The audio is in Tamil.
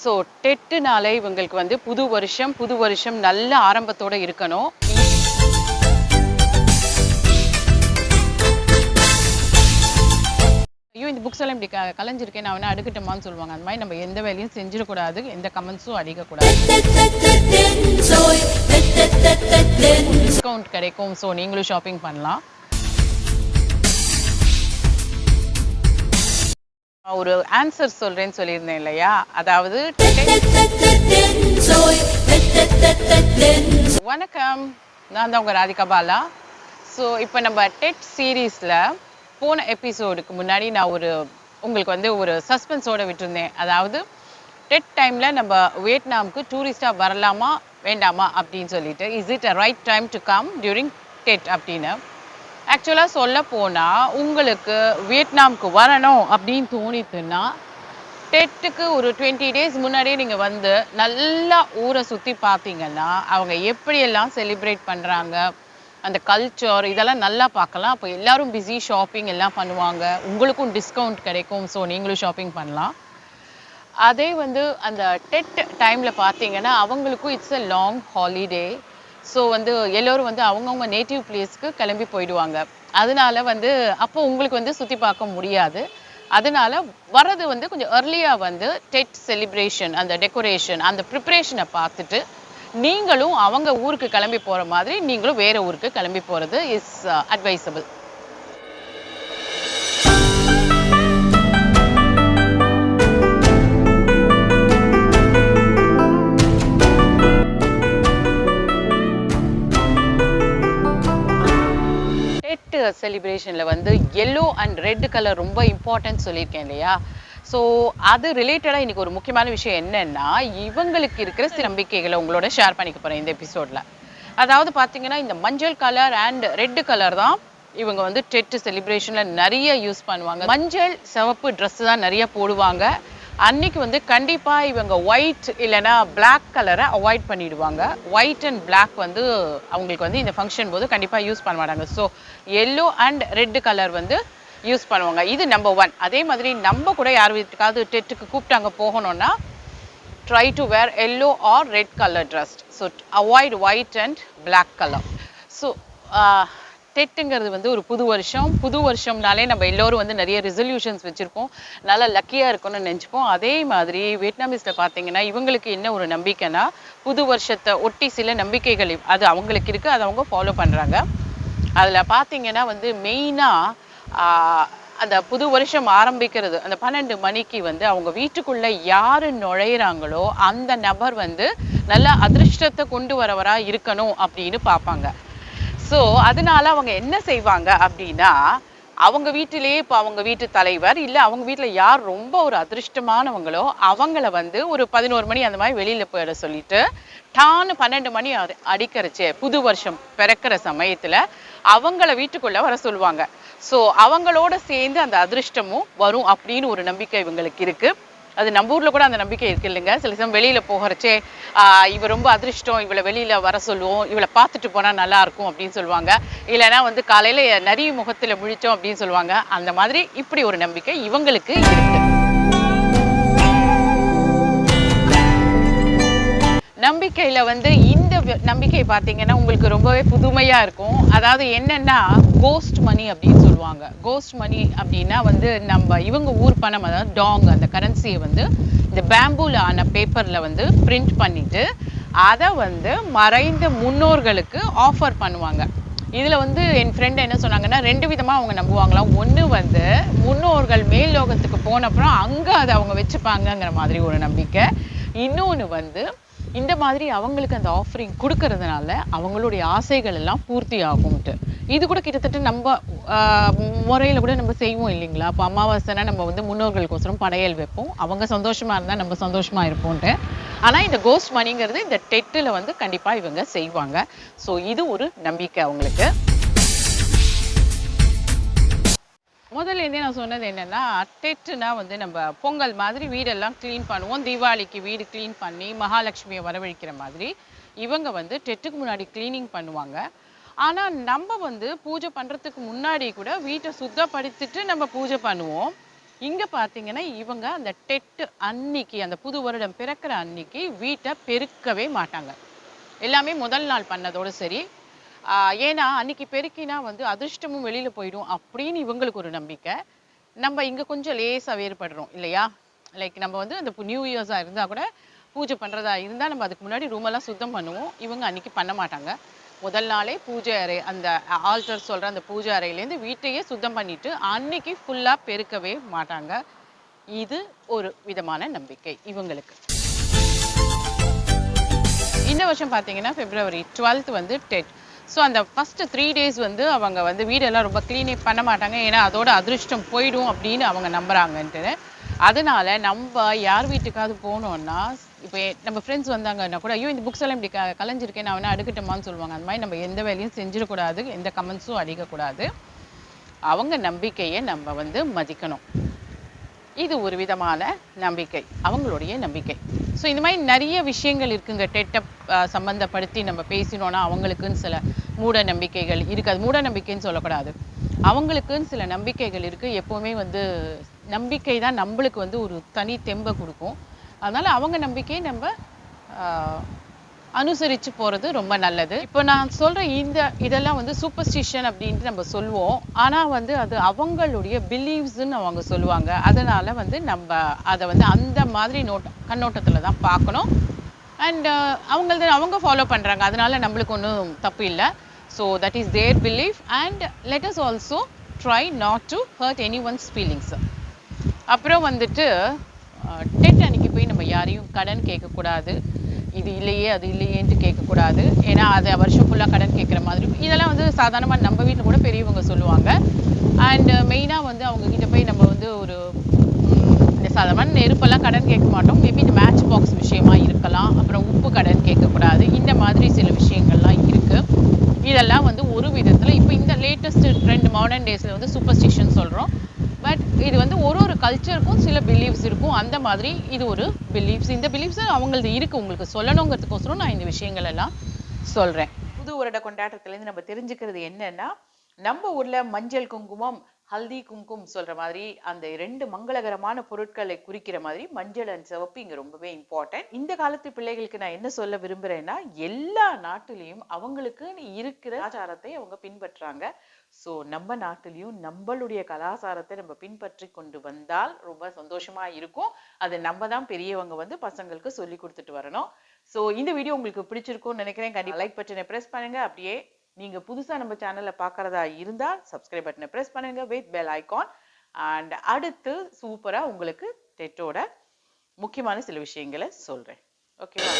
ஸோ டெட்டுனாலே இவங்களுக்கு வந்து புது வருஷம் நல்ல ஆரம்பத்தோட இருக்கணும். ஐயோ இந்த புக்ஸ் எல்லாம் இப்படி கலைஞ்சிருக்கேன் நான் வேணா அடுக்கட்டுமான்னு சொல்லுவாங்க. அந்த மாதிரி நம்ம எந்த வேலையும் செஞ்சிடக்கூடாது, எந்த கமெண்ட்ஸும் அடிக்கக்கூடாது. டிஸ்கவுண்ட் கிடைக்கும், ஸோ நீங்களும் ஷாப்பிங் பண்ணலாம். ஒரு ஆன்சர் சொல்றேன்னு சொல்லியிருந்தேன் இல்லையா, அதாவது வணக்கம், நான் தான் உங்க ராதிகா பாலா. ஸோ இப்போ நம்ம டெட் சீரீஸ்ல போன எபிசோடுக்கு முன்னாடி நான் உங்களுக்கு வந்து ஒரு சஸ்பென்ஸோட விட்டுருந்தேன். அதாவது டெட் டைம்ல நம்ம வியட்நாமுக்கு டூரிஸ்டா வரலாமா வேண்டாமா அப்படின்னு சொல்லிட்டு, is it a right time to come during death அப்படின்னு. ஆக்சுவலாக சொல்ல போனால் உங்களுக்கு வியட்நாமுக்கு வரணும் அப்படின்னு தோணித்துன்னா டெட்டுக்கு ஒரு 20 days முன்னாடியே நீங்கள் வந்து நல்லா ஊரை சுற்றி பார்த்தீங்கன்னா அவங்க எப்படியெல்லாம் செலிப்ரேட் பண்ணுறாங்க, அந்த கல்ச்சர் இதெல்லாம் நல்லா பார்க்கலாம். அப்போ எல்லாரும் பிஸி, ஷாப்பிங் எல்லாம் பண்ணுவாங்க, உங்களுக்கும் டிஸ்கவுண்ட் கிடைக்கும், ஸோ நீங்களும் ஷாப்பிங் பண்ணலாம். அதே வந்து அந்த டெட் டைமில் பார்த்தீங்கன்னா அவங்களுக்கும் it's a long holiday. So வந்து எல்லோரும் வந்து அவங்கவுங்க நேட்டிவ் பிளேஸ்க்கு கிளம்பி போயிடுவாங்க. அதனால வந்து அப்போ உங்களுக்கு வந்து சுற்றி பார்க்க முடியாது. அதனால வர்றது வந்து கொஞ்சம் ஏர்லியாக வந்து டெட் செலிப்ரேஷன், அந்த டெக்கரேஷன், அந்த ப்ரிப்ரேஷனை பார்த்துட்டு நீங்களும் அவங்க ஊருக்கு கிளம்பி போகிற மாதிரி நீங்களும் வேறு ஊருக்கு கிளம்பி போகிறது இஸ் அட்வைசபிள். செலிப்ரேஷன்ல வந்து எல்லோ அண்ட் ரெட் கலர் ரொம்ப இம்பார்ட்டன்ட் சொல்லியிருக்கேன் இல்லையா. ஸோ அது ரிலேட்டடாக இன்னைக்கு ஒரு முக்கியமான விஷயம் என்னன்னா, இவங்களுக்கு இருக்கிற சில நம்பிக்கைகளை உங்களோட ஷேர் பண்ணிக்க போறேன் இந்த எபிசோட்ல. அதாவது பார்த்தீங்கன்னா இந்த மஞ்சள் கலர் அண்ட் ரெட் கலர் தான் இவங்க வந்து டெட் செலிப்ரேஷன்ல நிறைய யூஸ் பண்ணுவாங்க. மஞ்சள் சிவப்பு ட்ரெஸ் தான் நிறைய போடுவாங்க. அன்னைக்கு வந்து கண்டிப்பாக இவங்க ஒயிட் இல்லைன்னா பிளாக் கலரை அவாய்ட் பண்ணிடுவாங்க. ஒயிட் அண்ட் பிளாக் வந்து அவங்களுக்கு வந்து இந்த ஃபங்க்ஷன் போது கண்டிப்பாக யூஸ் பண்ண மாட்டாங்க. So yellow and red colour வந்து யூஸ் பண்ணுவாங்க. இது நம்பர் 1. அதே மாதிரி நம்ம கூட யார் வீட்டுக்காவது டெட்டுக்கு கூப்பிட்டாங்க போகணும்னா try to wear yellow or red colour dress. So avoid white and black colour. So டெட்டுங்கிறது வந்து ஒரு புது வருஷம்னாலே நம்ம எல்லோரும் வந்து நிறைய ரெசல்யூஷன்ஸ் வச்சுருப்போம், நல்லா லக்கியாக இருக்கும்னு நினச்சிப்போம். அதே மாதிரி வியட்நாமீஸில் பார்த்தீங்கன்னா இவங்களுக்கு என்ன ஒரு நம்பிக்கைன்னா, புது வருஷத்தை ஒட்டி சில நம்பிக்கைகள் அது அவங்களுக்கு இருக்குது, அதை அவங்க ஃபாலோ பண்ணுறாங்க. அதில் பார்த்தீங்கன்னா வந்து மெயினாக அந்த புது வருஷம் ஆரம்பிக்கிறது அந்த 12 மணிக்கு வந்து அவங்க வீட்டுக்குள்ளே யார் நுழையிறாங்களோ அந்த நபர் வந்து நல்லா அதிர்ஷ்டத்தை கொண்டு வரவராக இருக்கணும் அப்படின்னு பார்ப்பாங்க. ஸோ அதனால அவங்க என்ன செய்வாங்க அப்படின்னா, அவங்க வீட்டிலேயே இப்போ அவங்க வீட்டு தலைவர் இல்லை அவங்க வீட்டில் யார் ரொம்ப ஒரு அதிர்ஷ்டமானவங்களோ அவங்கள வந்து ஒரு 11 மணி அந்த மாதிரி வெளியில் போயிட சொல்லிட்டு டான்னு 12 மணி அடிக்கிறச்சே புது வருஷம் பிறக்கிற சமயத்தில் அவங்கள வீட்டுக்குள்ளே வர சொல்லுவாங்க. ஸோ அவங்களோட சேர்ந்து அந்த அதிர்ஷ்டமும் வரும் அப்படின்னு ஒரு நம்பிக்கை இவங்களுக்கு இருக்குது. அது நம்ம ஊரில் கூட அந்த நம்பிக்கை இருக்கு இல்லைங்க. சில சமயம் வெளியில் போகிறச்சே இவ ரொம்ப அதிர்ஷ்டம், இவளை வெளியில் வர சொல்லுவோம், இவளை பார்த்துட்டு போனால் நல்லா இருக்கும் அப்படின்னு சொல்லுவாங்க. இல்லைன்னா வந்து காலையில் நிறைய முகத்தில் முழிச்சோம் அப்படின்னு சொல்லுவாங்க. அந்த மாதிரி இப்படி ஒரு நம்பிக்கை இவங்களுக்கு இருக்கு. நம்பிக்கையில் வந்து இந்த நம்பிக்கை பார்த்தீங்கன்னா உங்களுக்கு ரொம்பவே புதுமையாக இருக்கும். அதாவது என்னன்னா கோஸ்ட் மணி அப்படின்னு சொல்லுவாங்க. கோஸ்ட் மணி அப்படின்னா வந்து நம்ம இவங்க ஊர் பணம், அதாவது டாங் அந்த கரன்சியை வந்து இந்த பேம்பூல ஆன பேப்பரில் வந்து பிரிண்ட் பண்ணிட்டு அதை வந்து மறைந்த முன்னோர்களுக்கு ஆஃபர் பண்ணுவாங்க. இதில் வந்து என் ஃப்ரெண்ட் என்ன சொன்னாங்கன்னா 2 விதமாக அவங்க நம்புவாங்களாம். ஒன்று வந்து முன்னோர்கள் மேல் லோகத்துக்கு போனப்புறம் அங்கே அதை அவங்க வச்சுப்பாங்கங்கிற மாதிரி ஒரு நம்பிக்கை. இன்னொன்று வந்து இந்த மாதிரி அவங்களுக்கு அந்த ஆஃபரிங் கொடுக்கறதுனால அவங்களுடைய ஆசைகள் எல்லாம் பூர்த்தி ஆகும்ட்டு. இது கூட கிட்டத்தட்ட நம்ம முறையில் கூட நம்ம செய்வோம் இல்லைங்களா. அப்போ அமாவாசைனா நம்ம வந்து முன்னோர்களுக்கோசரம் படையல் வைப்போம், அவங்க சந்தோஷமா இருந்தால் நம்ம சந்தோஷமா இருப்போம்ட்டு. ஆனால் இந்த கோஸ்ட் மணிங்கிறது இந்த டெட்டில் வந்து கண்டிப்பாக இவங்க செய்வாங்க. ஸோ இது ஒரு நம்பிக்கை அவங்களுக்கு. முதல்லேருந்தே நான் சொன்னது என்னென்னா, டெட்டுனா வந்து நம்ம பொங்கல் மாதிரி வீடெல்லாம் க்ளீன் பண்ணுவோம், தீபாவளிக்கு வீடு க்ளீன் பண்ணி மகாலட்சுமியை வரவழைக்கிற மாதிரி இவங்க வந்து டெட்டுக்கு முன்னாடி க்ளீனிங் பண்ணுவாங்க. ஆனால் நம்ம வந்து பூஜை பண்ணுறதுக்கு முன்னாடி கூட வீட்டை சுத்தப்படுத்திட்டு நம்ம பூஜை பண்ணுவோம். இங்க பாத்தீங்கன்னா இவங்க அந்த டெட் அன்னைக்கு, அந்த புது வருடம் பிறக்கிற அன்னைக்கு வீட்டை பெருக்கவே மாட்டாங்க. எல்லாமே முதல் நாள் பண்ணதோட சரி. ஏன்னா அன்னைக்கு பெருக்கினா வந்து அதிர்ஷ்டமும் வெளியில போயிடும் அப்படின்னு இவங்களுக்கு ஒரு நம்பிக்கை. நம்ம இங்க கொஞ்சம் லேசா வேறுபடுறோம் இல்லையா? லைக் நம்ம வந்து அந்த நியூ இயர்ஸா இருந்தா கூட பூஜை பண்றதா இருந்தா நம்ம அதுக்கு முன்னாடி ரூம் எல்லாம் சுத்தம் பண்ணுவோம். இவங்க அன்னைக்கு பண்ண மாட்டாங்க. முதல் நாளே பூஜை அறை, அந்த ஆல்டர் சொல்ற அந்த பூஜை அறையிலேருந்து வீட்டையே சுத்தம் பண்ணிட்டு அன்னைக்கு ஃபுல்லா பெருக்கவே மாட்டாங்க. இது ஒரு விதமான நம்பிக்கை இவங்களுக்கு. இந்த வருஷம் பார்த்தீங்கன்னா February 12th வந்து டெட். ஸோ அந்த ஃபர்ஸ்ட் 3 days வந்து அவங்க வந்து வீடெல்லாம் ரொம்ப க்ளீனே பண்ண மாட்டாங்க. ஏன்னா அதோட அதிர்ஷ்டம் போயிடும் அப்படின்னு அவங்க நம்புறாங்கன்ட்டு. அதனால நம்ம யார் வீட்டுக்காவது போனோம்னா, இப்போ நம்ம ஃப்ரெண்ட்ஸ் வந்தாங்கன்னா கூட, ஐயோ இந்த புக்ஸ் எல்லாம் இப்படி கலைஞ்சிருக்கேன், நான் வேணா அடுக்கட்டுமான்னு சொல்லுவாங்க. அந்த மாதிரி நம்ம எந்த வேலையும் செஞ்சிடக்கூடாது, எந்த கமெண்ட்ஸும் அடிக்கக்கூடாது. அவங்க நம்பிக்கையை நம்ம வந்து மதிக்கணும். இது ஒரு விதமான நம்பிக்கை, அவங்களுடைய நம்பிக்கை. ஸோ இந்த மாதிரி நிறைய விஷயங்கள் இருக்குங்க. டெட்டை சம்மந்தப்படுத்தி நம்ம பேசினோன்னா அவங்களுக்குன்னு சில மூட நம்பிக்கைகள் இருக்குது. அது மூட நம்பிக்கைன்னு சொல்லக்கூடாது, அவங்களுக்குன்னு சில நம்பிக்கைகள் இருக்குது. எப்போவுமே வந்து நம்பிக்கை தான் நம்மளுக்கு வந்து ஒரு தனி தெம்பை கொடுக்கும். அதனால் அவங்க நம்பிக்கையை நம்ம அனுசரித்து போகிறது ரொம்ப நல்லது. இப்போ நான் சொல்கிற இதெல்லாம் வந்து சூப்பர்ஸ்டிஷன் அப்படின்ட்டு நம்ம சொல்லுவோம். ஆனால் வந்து அது அவங்களுடைய பிலீவ்ஸ்ன்னு அவங்க சொல்லுவாங்க. அதனால் வந்து நம்ம அதை வந்து அந்த மாதிரி கண்ணோட்டத்தில் தான் பார்க்கணும். அண்ட் அவங்க ஃபாலோ பண்ணுறாங்க, அதனால நம்மளுக்கு ஒன்றும் தப்பு இல்லை. So that is their belief and let us also try not to hurt any one's feelings. அப்புறம் வந்துட்டு டெட் அன்னைக்கு போய் நம்ம யாரையும் கடன் கேட்கக்கூடாது. இது இல்லையே அது இல்லையேன்ட்டு கேட்கக்கூடாது. ஏன்னா அதை வருஷம் ஃபுல்லாக கடன் கேட்குற மாதிரி இதெல்லாம் வந்து சாதாரணமாக நம்ம வீட்டில் கூட பெரியவங்க சொல்லுவாங்க. அண்ட் மெயினாக வந்து அவங்கக்கிட்ட போய் நம்ம வந்து ஒரு இந்த சாதாரண நெருப்பெல்லாம் கடன் கேட்க மாட்டோம். மேபி இந்த மேட்ச் பாக்ஸ் விஷயமா இருக்கலாம். அப்புறம் உப்பு கடன் கேட்கக்கூடாது. இந்த மாதிரி சில விஷயங்கள்லாம் இருக்குது. இதெல்லாம் வந்து ஒரு விதத்தில் இப்போ இந்த லேட்டஸ்ட் ட்ரெண்ட் மாடர்ன் டேஸில் வந்து சூப்பர்ஸ்டிஷன் சொல்கிறோம். பட் இது வந்து ஒரு கல்ச்சருக்கும் சில பிலீவ்ஸ் இருக்கும். அந்த மாதிரி இது ஒரு பிலீவ்ஸ். இந்த பிலீவ்ஸ் அவங்களது இருக்குது, உங்களுக்கு சொல்லணுங்கிறதுக்கோசரம் நான் இந்த விஷயங்கள் எல்லாம் சொல்கிறேன். புது வருட கொண்டாட்டத்துலேருந்து நம்ம தெரிஞ்சுக்கிறது என்னன்னா, நம்ம ஊரில் மஞ்சள் குங்குமம், ஹல்தி குங்குமம் சொல்கிற மாதிரி அந்த 2 மங்களகரமான பொருட்களை குறிக்கிற மாதிரி மஞ்சள் அண்ட் சிவப்பு இங்கே ரொம்பவே இம்பார்ட்டன்ட். இந்த காலத்து பிள்ளைகளுக்கு நான் என்ன சொல்ல விரும்புகிறேன்னா, எல்லா நாட்டிலையும் அவங்களுக்குன்னு இருக்கிற கலாச்சாரத்தை அவங்க பின்பற்றுறாங்க. ஸோ நம்ம நாட்டிலையும் நம்மளுடைய கலாச்சாரத்தை நம்ம பின்பற்றி கொண்டு வந்தால் ரொம்ப சந்தோஷமா இருக்கும். அது நம்ம தான் பெரியவங்க வந்து பசங்களுக்கு சொல்லி கொடுத்துட்டு வரணும். ஸோ இந்த வீடியோ உங்களுக்கு பிடிச்சிருக்கும்னு நினைக்கிறேன். கண்டிப்பாக லைக் பட்டனை ப்ரெஸ் பண்ணுங்க. அப்படியே நீங்க புதுசா நம்ம சேனல்ல பார்க்கறதா இருந்தா சப்ஸ்கிரைப் பட்டனை ப்ரெஸ் பண்ணுங்க வித் பெல் ஐகான். அண்ட் அடுத்து சூப்பரா உங்களுக்கு டெட்டோட முக்கியமான சில விஷயங்களை சொல்றேன். ஓகேவா?